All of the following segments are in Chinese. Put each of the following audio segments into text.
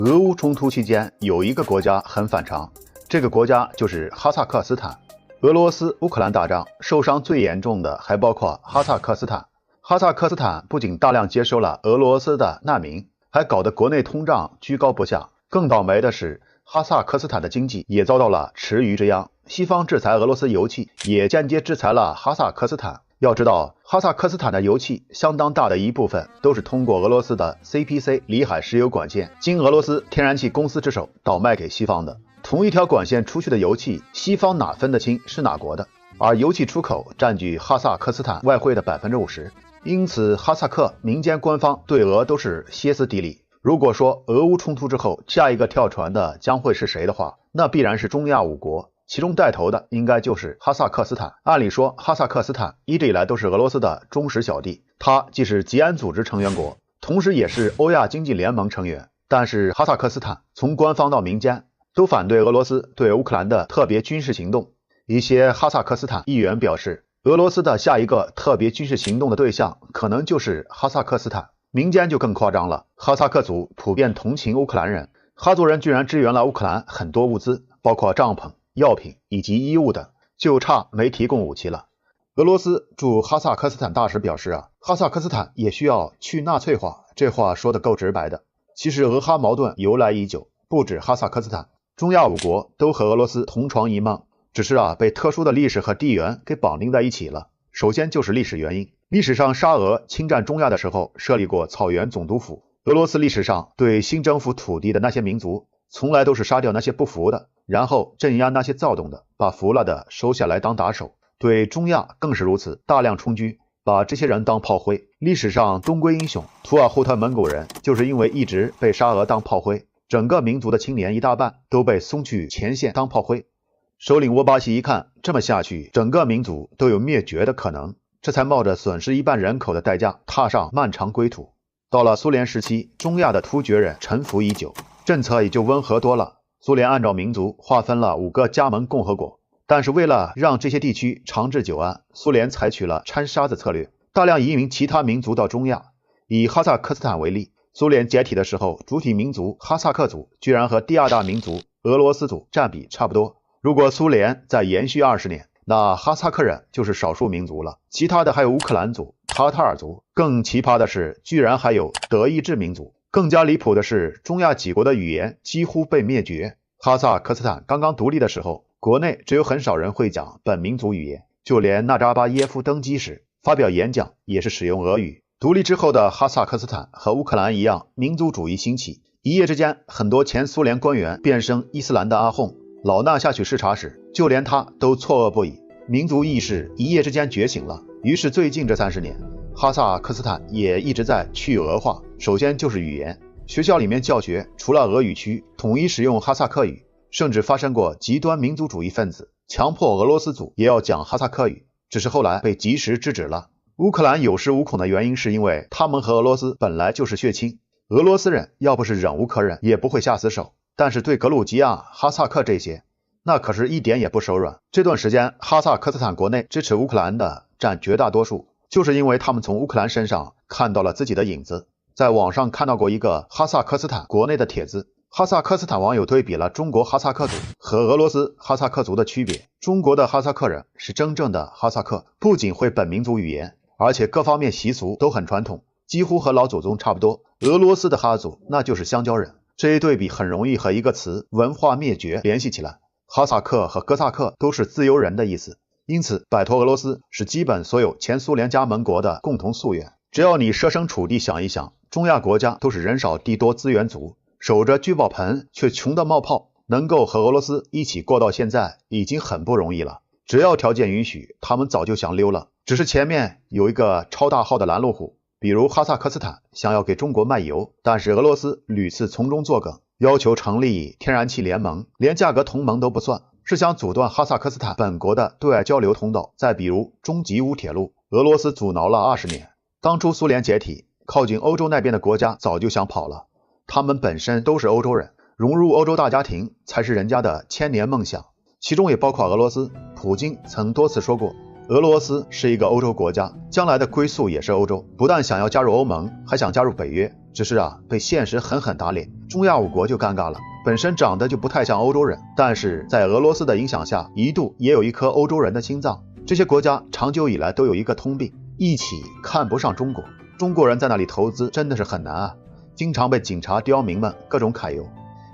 俄乌冲突期间，有一个国家很反常，这个国家就是哈萨克斯坦。俄罗斯乌克兰大战受伤最严重的还包括哈萨克斯坦。哈萨克斯坦不仅大量接收了俄罗斯的难民，还搞得国内通胀居高不下。更倒霉的是，哈萨克斯坦的经济也遭到了池鱼之殃。西方制裁俄罗斯油气，也间接制裁了哈萨克斯坦。要知道，哈萨克斯坦的油气相当大的一部分都是通过俄罗斯的 CPC 里海石油管线，经俄罗斯天然气公司之手倒卖给西方的。同一条管线出去的油气，西方哪分得清是哪国的？而油气出口占据哈萨克斯坦外汇的 50%， 因此哈萨克民间官方对俄都是歇斯底里。如果说俄乌冲突之后下一个跳船的将会是谁的话，那必然是中亚五国，其中带头的应该就是哈萨克斯坦。按理说，哈萨克斯坦一直以来都是俄罗斯的忠实小弟，它既是吉安组织成员国，同时也是欧亚经济联盟成员。但是哈萨克斯坦从官方到民间都反对俄罗斯对乌克兰的特别军事行动。一些哈萨克斯坦议员表示，俄罗斯的下一个特别军事行动的对象可能就是哈萨克斯坦。民间就更夸张了，哈萨克族普遍同情乌克兰人，哈族人居然支援了乌克兰很多物资，包括帐篷、药品以及衣物等，就差没提供武器了。俄罗斯驻哈萨克斯坦大使表示哈萨克斯坦也需要去纳粹化，这话说得够直白的。其实俄哈矛盾由来已久，不止哈萨克斯坦，中亚五国都和俄罗斯同床异梦，只是被特殊的历史和地缘给绑定在一起了。首先就是历史原因，历史上沙俄侵占中亚的时候设立过草原总督府，俄罗斯历史上对新征服土地的那些民族从来都是杀掉那些不服的，然后镇压那些躁动的，把服了的收下来当打手。对中亚更是如此，大量充军，把这些人当炮灰。历史上东归英雄图尔扈特蒙古人就是因为一直被沙俄当炮灰，整个民族的青年一大半都被送去前线当炮灰。首领沃巴西一看这么下去，整个民族都有灭绝的可能，这才冒着损失一半人口的代价踏上漫长归途。到了苏联时期，中亚的突厥人臣服已久，政策也就温和多了。苏联按照民族划分了5个加盟共和国，但是为了让这些地区长治久安，苏联采取了掺沙子策略，大量移民其他民族到中亚。以哈萨克斯坦为例，苏联解体的时候，主体民族哈萨克族居然和第二大民族俄罗斯族占比差不多。如果苏联再延续20年，那哈萨克人就是少数民族了，其他的还有乌克兰族、塔塔尔族，更奇葩的是居然还有德意志民族。更加离谱的是，中亚几国的语言几乎被灭绝。哈萨克斯坦刚刚独立的时候，国内只有很少人会讲本民族语言，就连纳扎巴耶夫登基时发表演讲也是使用俄语。独立之后的哈萨克斯坦和乌克兰一样，民族主义兴起，一夜之间很多前苏联官员变身伊斯兰的阿訇。老衲下去视察时，就连他都错愕不已，民族意识一夜之间觉醒了。于是最近这30年，哈萨克斯坦也一直在去俄化。首先就是语言，学校里面教学除了俄语区统一使用哈萨克语，甚至发生过极端民族主义分子强迫俄罗斯族也要讲哈萨克语，只是后来被及时制止了。乌克兰有恃无恐的原因是因为他们和俄罗斯本来就是血亲，俄罗斯人要不是忍无可忍也不会下死手，但是对格鲁吉亚、哈萨克这些那可是一点也不手软。这段时间哈萨克斯坦国内支持乌克兰的占绝大多数，就是因为他们从乌克兰身上看到了自己的影子。在网上看到过一个哈萨克斯坦国内的帖子，哈萨克斯坦网友对比了中国哈萨克族和俄罗斯哈萨克族的区别。中国的哈萨克人是真正的哈萨克，不仅会本民族语言，而且各方面习俗都很传统，几乎和老祖宗差不多。俄罗斯的哈族那就是香蕉人，这一对比很容易和一个词文化灭绝联系起来。哈萨克和哥萨克都是自由人的意思，因此摆脱俄罗斯是基本所有前苏联加盟国的共同夙愿。只要你设身处地想一想，中亚国家都是人少地多资源足，守着聚宝盆却穷得冒泡，能够和俄罗斯一起过到现在已经很不容易了。只要条件允许，他们早就想溜了，只是前面有一个超大号的拦路虎，比如哈萨克斯坦想要给中国卖油，但是俄罗斯屡次从中作梗，要求成立天然气联盟，连价格同盟都不算，是想阻断哈萨克斯坦本国的对外交流通道。再比如中吉乌铁路，俄罗斯阻挠了20年。当初苏联解体，靠近欧洲那边的国家早就想跑了，他们本身都是欧洲人，融入欧洲大家庭才是人家的千年梦想，其中也包括俄罗斯。普京曾多次说过，俄罗斯是一个欧洲国家，将来的归宿也是欧洲，不但想要加入欧盟，还想加入北约。只是被现实狠狠打脸，中亚5国就尴尬了。本身长得就不太像欧洲人，但是在俄罗斯的影响下，一度也有一颗欧洲人的心脏。这些国家长久以来都有一个通病，一起看不上中国。中国人在那里投资真的是很难啊，经常被警察刁民们各种揩油，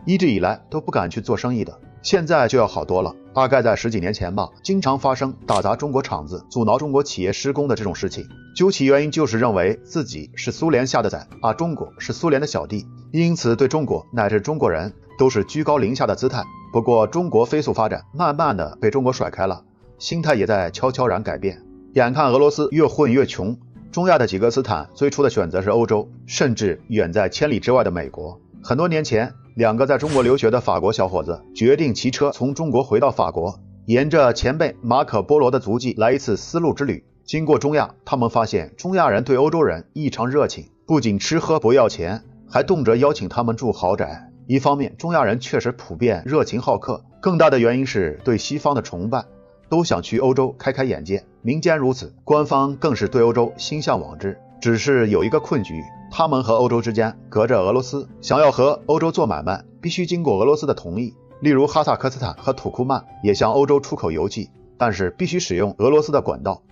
一直以来都不敢去做生意的。现在就要好多了，大概在10几年前吧，经常发生打砸中国厂子、阻挠中国企业施工的这种事情。究其原因，就是认为自己是苏联下的崽，中国是苏联的小弟，因此对中国乃至中国人都是居高临下的姿态。不过中国飞速发展，慢慢的被中国甩开了，心态也在悄悄然改变。眼看俄罗斯越混越穷，中亚的几个斯坦最初的选择是欧洲，甚至远在千里之外的美国。很多年前，2个在中国留学的法国小伙子决定骑车从中国回到法国，沿着前辈马可波罗的足迹来一次丝路之旅。经过中亚，他们发现中亚人对欧洲人异常热情，不仅吃喝不要钱，还动辄邀请他们住豪宅。一方面，中亚人确实普遍热情好客，更大的原因是对西方的崇拜，都想去欧洲开开眼界。民间如此，官方更是对欧洲心向往之。只是有一个困局，他们和欧洲之间隔着俄罗斯，想要和欧洲做买卖，必须经过俄罗斯的同意。例如哈萨克斯坦和土库曼也向欧洲出口油气，但是必须使用俄罗斯的管道。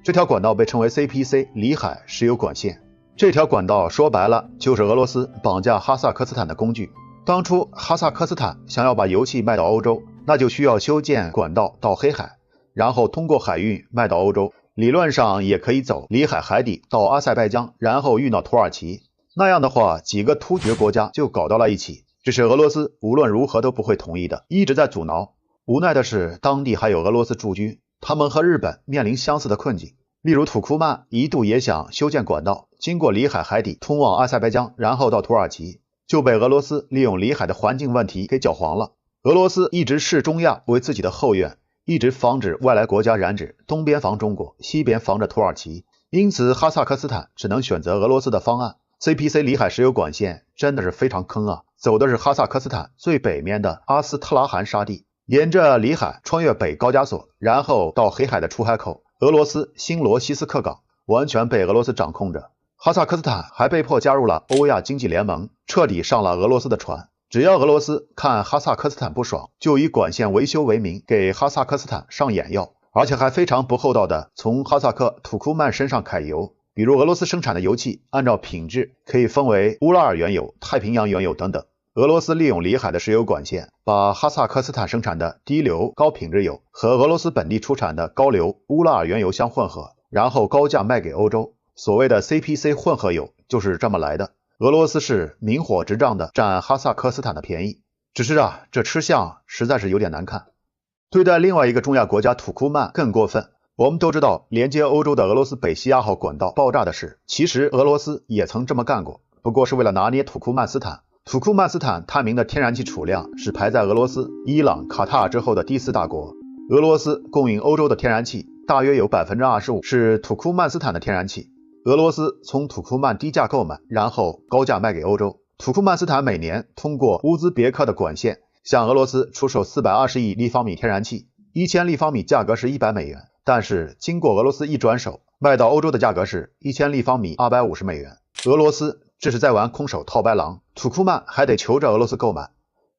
这条管道被称为 CPC 里海石油管线。这条管道说白了就是俄罗斯绑架哈萨克斯坦的工具。当初哈萨克斯坦想要把油气卖到欧洲，那就需要修建管道到黑海，然后通过海运卖到欧洲。理论上也可以走里海海底到阿塞拜疆，然后运到土耳其。那样的话，几个突厥国家就搞到了一起。这是俄罗斯无论如何都不会同意的，一直在阻挠。无奈的是，当地还有俄罗斯驻军，他们和日本面临相似的困境。例如土库曼一度也想修建管道，经过里海海底通往阿塞拜疆，然后到土耳其，就被俄罗斯利用里海的环境问题给搅黄了。俄罗斯一直视中亚为自己的后院，一直防止外来国家染指，东边防中国，西边防着土耳其。因此哈萨克斯坦只能选择俄罗斯的方案。 CPC 里海石油管线真的是非常坑啊，走的是哈萨克斯坦最北面的阿斯特拉罕沙地，沿着里海穿越北高加索，然后到黑海的出海口俄罗斯新罗西斯克港，完全被俄罗斯掌控着。哈萨克斯坦还被迫加入了欧亚经济联盟，彻底上了俄罗斯的船。只要俄罗斯看哈萨克斯坦不爽，就以管线维修为名给哈萨克斯坦上眼药，而且还非常不厚道的从哈萨克土库曼身上揩油。比如俄罗斯生产的油气按照品质可以分为乌拉尔原油、太平洋原油等等。俄罗斯利用里海的石油管线，把哈萨克斯坦生产的低硫高品质油和俄罗斯本地出产的高硫乌拉尔原油相混合，然后高价卖给欧洲。所谓的 CPC 混合油就是这么来的。俄罗斯是明火执仗的占哈萨克斯坦的便宜，只是这吃相实在是有点难看。对待另外一个中亚国家土库曼更过分。我们都知道连接欧洲的俄罗斯北溪2号管道爆炸的事，其实俄罗斯也曾这么干过，不过是为了拿捏土库曼斯坦。土库曼斯坦探明的天然气储量是排在俄罗斯、伊朗、卡塔尔之后的第4大国。俄罗斯供应欧洲的天然气大约有 25% 是土库曼斯坦的天然气，俄罗斯从土库曼低价购买，然后高价卖给欧洲。土库曼斯坦每年通过乌兹别克的管线向俄罗斯出售420亿立方米天然气，1000立方米价格是100美元，但是经过俄罗斯一转手，卖到欧洲的价格是1000立方米250美元。俄罗斯这是在玩空手套白狼，土库曼还得求着俄罗斯购买，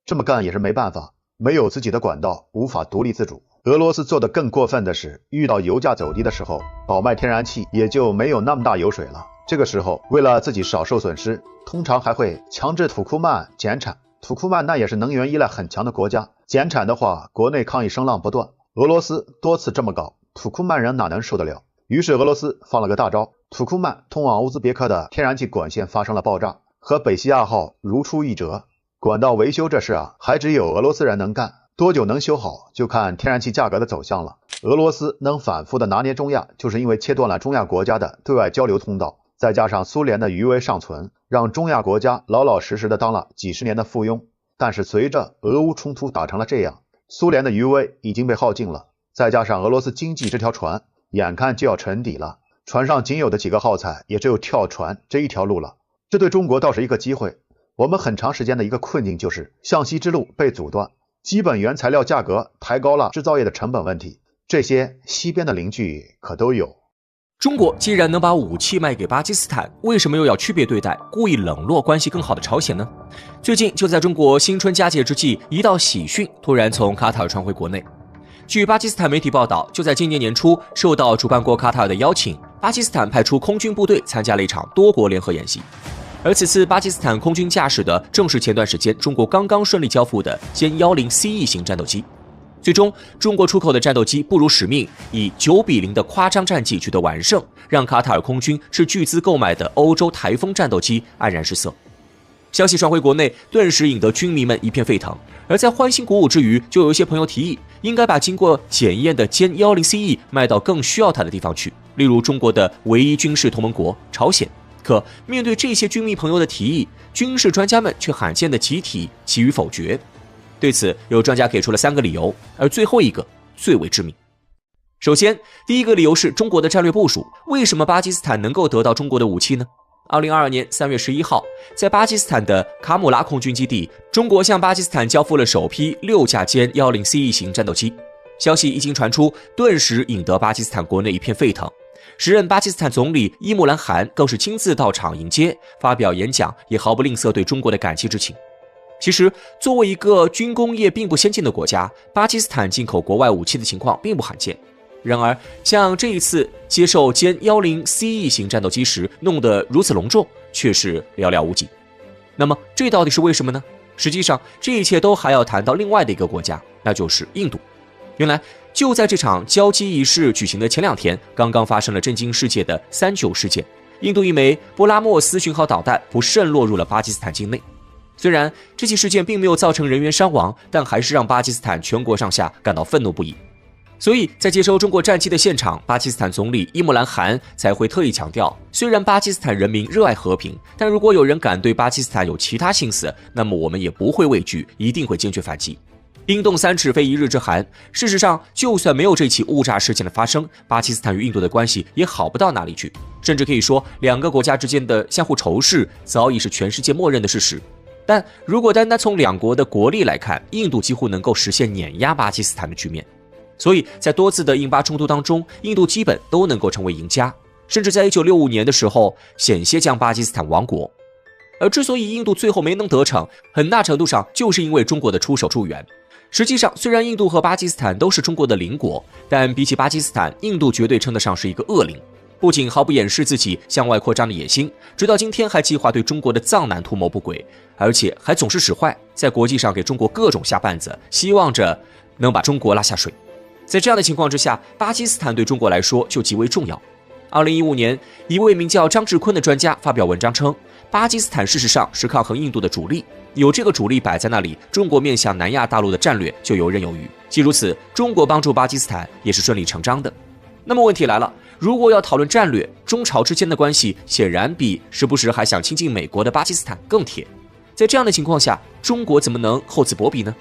这么干也是没办法，没有自己的管道，无法独立自主。俄罗斯做的更过分的是，遇到油价走低的时候，倒卖天然气也就没有那么大油水了。这个时候为了自己少受损失，通常还会强制土库曼减产。土库曼那也是能源依赖很强的国家，减产的话，国内抗议声浪不断。俄罗斯多次这么搞，土库曼人哪能受得了？于是俄罗斯放了个大招，土库曼通往乌兹别克的天然气管线发生了爆炸，和北溪2号如出一辙。管道维修这事还只有俄罗斯人能干，多久能修好就看天然气价格的走向了。俄罗斯能反复的拿捏中亚，就是因为切断了中亚国家的对外交流通道，再加上苏联的余威尚存，让中亚国家老老实实的当了几十年的附庸。但是随着俄乌冲突打成了这样，苏联的余威已经被耗尽了，再加上俄罗斯经济这条船眼看就要沉底了，船上仅有的几个耗材也只有跳船这一条路了。这对中国倒是一个机会。我们很长时间的一个困境就是向西之路被阻断，基本原材料价格抬高了制造业的成本问题，这些西边的邻居可都有。中国既然能把武器卖给巴基斯坦，为什么又要区别对待，故意冷落关系更好的朝鲜呢？最近就在中国新春佳节之际，一道喜讯突然从卡塔尔传回国内。据巴基斯坦媒体报道，就在今年年初，受到主办国卡塔尔的邀请，巴基斯坦派出空军部队参加了一场多国联合演习。而此次巴基斯坦空军驾驶的正是前段时间中国刚刚顺利交付的歼10CE型战斗机。最终，中国出口的战斗机不辱使命，以9-0的夸张战绩取得完胜，让卡塔尔空军斥巨资购买的欧洲台风战斗机黯然失色。消息传回国内，顿时引得军迷们一片沸腾。而在欢欣鼓舞之余，就有一些朋友提议，应该把经过检验的歼10CE卖到更需要它的地方去，例如中国的唯一军事同盟国朝鲜。可面对这些军迷朋友的提议，军事专家们却罕见的集体给予否决。对此，有专家给出了3个理由，而最后一个最为致命。首先，第一个理由是中国的战略部署。为什么巴基斯坦能够得到中国的武器呢？2022年3月11号，在巴基斯坦的卡姆拉空军基地，中国向巴基斯坦交付了首批6架歼10CE型战斗机。消息一经传出，顿时引得巴基斯坦国内一片沸腾。时任巴基斯坦总理伊姆兰汗更是亲自到场迎接，发表演讲，也毫不吝啬对中国的感激之情。其实，作为一个军工业并不先进的国家，巴基斯坦进口国外武器的情况并不罕见。然而，像这一次接受歼10CE型战斗机时弄得如此隆重，却是寥寥无几。那么，这到底是为什么呢？实际上，这一切都还要谈到另外的一个国家，那就是印度。原来，就在这场交机仪式举行的前2天，刚刚发生了震惊世界的39事件。印度一枚波拉莫斯巡航导弹不慎落入了巴基斯坦境内。虽然这起事件并没有造成人员伤亡，但还是让巴基斯坦全国上下感到愤怒不已。所以在接收中国战机的现场，巴基斯坦总理伊姆兰汗才会特意强调，虽然巴基斯坦人民热爱和平，但如果有人敢对巴基斯坦有其他心思，那么我们也不会畏惧，一定会坚决反击。冰冻3尺非一日之寒。事实上，就算没有这起误炸事件的发生，巴基斯坦与印度的关系也好不到哪里去，甚至可以说2个国家之间的相互仇视早已是全世界默认的事实。但如果单单从2国的国力来看，印度几乎能够实现碾压巴基斯坦的局面。所以在多次的印巴冲突当中，印度基本都能够成为赢家，甚至在1965年的时候险些将巴基斯坦亡国。而之所以印度最后没能得逞，很大程度上就是因为中国的出手助援。实际上，虽然印度和巴基斯坦都是中国的邻国，但比起巴基斯坦，印度绝对称得上是一个恶邻。不仅毫不掩饰自己向外扩张的野心，直到今天还计划对中国的藏南图谋不轨，而且还总是使坏，在国际上给中国各种下绊子，希望着能把中国拉下水。在这样的情况之下，巴基斯坦对中国来说就极为重要。2015年，一位名叫张志坤的专家发表文章称，巴基斯坦事实上是抗衡印度的主力，有这个主力摆在那里，中国面向南亚大陆的战略就游刃有余。既如此，中国帮助巴基斯坦也是顺理成章的。那么问题来了，如果要讨论战略，中朝之间的关系显然比时不时还想亲近美国的巴基斯坦更铁。在这样的情况下，中国怎么能厚此薄彼呢？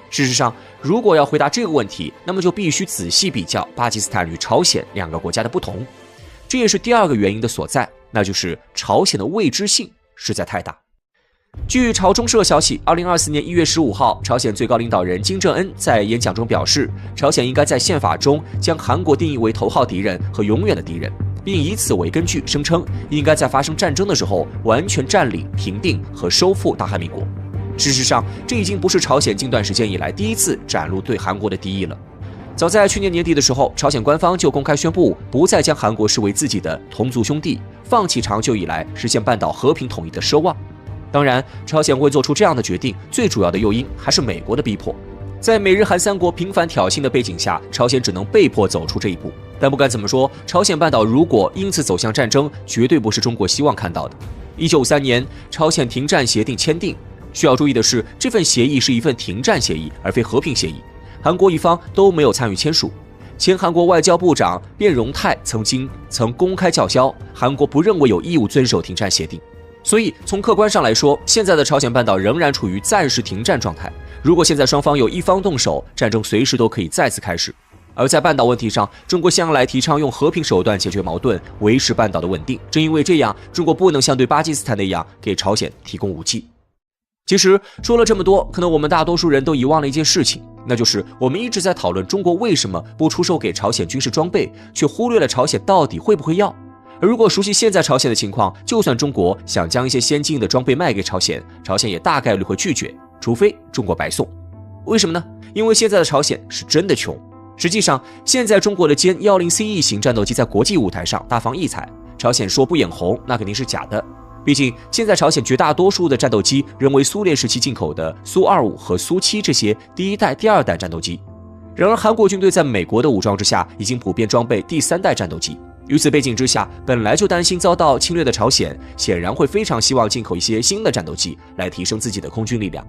事实上，如果要回答这个问题，那么就必须仔细比较巴基斯坦与朝鲜2个国家的不同。这也是第2个原因的所在，那就是朝鲜的未知性实在太大。据朝中社消息，2024年1月15号，朝鲜最高领导人金正恩在演讲中表示，朝鲜应该在宪法中将韩国定义为头号敌人和永远的敌人，并以此为根据声称应该在发生战争的时候完全占领、平定和收复大韩民国。事实上，这已经不是朝鲜近段时间以来第一次展露对韩国的敌意了。早在去年年底的时候，朝鲜官方就公开宣布不再将韩国视为自己的同族兄弟，放弃长久以来实现半岛和平统一的奢望。当然，朝鲜会做出这样的决定，最主要的诱因还是美国的逼迫。在美日韩3国频繁挑衅的背景下，朝鲜只能被迫走出这一步。但不管怎么说，朝鲜半岛如果因此走向战争，绝对不是中国希望看到的。1953年，朝鲜停战协定签订。需要注意的是，这份协议是一份停战协议，而非和平协议。韩国一方都没有参与签署。前韩国外交部长卞荣泰曾公开叫嚣，韩国不认为有义务遵守停战协定。所以从客观上来说，现在的朝鲜半岛仍然处于暂时停战状态。如果现在双方有一方动手，战争随时都可以再次开始。而在半岛问题上，中国向来提倡用和平手段解决矛盾，维持半岛的稳定。正因为这样，中国不能像对巴基斯坦那样给朝鲜提供武器。其实说了这么多，可能我们大多数人都遗忘了一件事情，那就是我们一直在讨论中国为什么不出售给朝鲜军事装备，却忽略了朝鲜到底会不会要。而如果熟悉现在朝鲜的情况，就算中国想将一些先进的装备卖给朝鲜，朝鲜也大概率会拒绝，除非中国白送。为什么呢？因为现在的朝鲜是真的穷。实际上，现在中国的歼 10C 型战斗机在国际舞台上大放异彩，朝鲜说不眼红那肯定是假的。毕竟现在朝鲜绝大多数的战斗机仍为苏联时期进口的苏25和苏7这些第一代、第二代战斗机。然而韩国军队在美国的武装之下，已经普遍装备第三代战斗机。于此背景之下，本来就担心遭到侵略的朝鲜，显然会非常希望进口一些新的战斗机来提升自己的空军力量。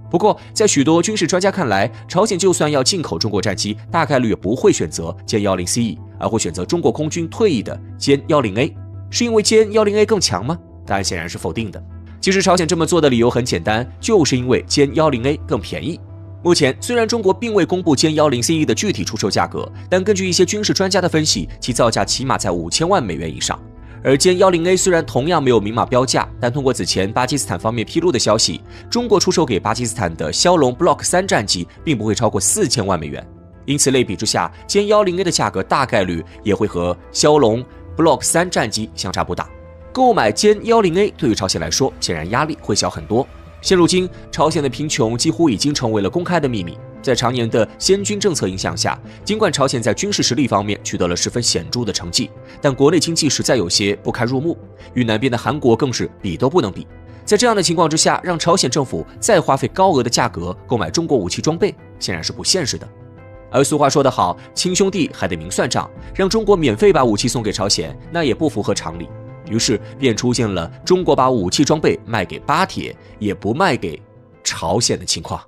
不过，在许多军事专家看来，朝鲜就算要进口中国战机，大概率也不会选择歼 10C， 而会选择中国空军退役的歼 10A。是因为歼 10A 更强吗？答案显然是否定的。其实朝鲜这么做的理由很简单，就是因为歼 10A 更便宜。目前虽然中国并未公布歼 10C 的具体出售价格，但根据一些军事专家的分析，其造价起码在5000万美元以上。而歼 10A 虽然同样没有明码标价，但通过此前巴基斯坦方面披露的消息，中国出售给巴基斯坦的枭龙 Block 3战机并不会超过4000万美元。因此类比之下，歼 10A 的价格大概率也会和枭龙 Block 3战机相差不大。购买歼 10A 对于朝鲜来说，显然压力会小很多。现如今，朝鲜的贫穷几乎已经成为了公开的秘密。在常年的先军政策影响下，尽管朝鲜在军事实力方面取得了十分显著的成绩，但国内经济实在有些不堪入目，与南边的韩国更是比都不能比。在这样的情况之下，让朝鲜政府再花费高额的价格购买中国武器装备，显然是不现实的。而俗话说得好，亲兄弟还得明算账，让中国免费把武器送给朝鲜，那也不符合常理。于是便出现了中国把武器装备卖给巴铁，也不卖给朝鲜的情况。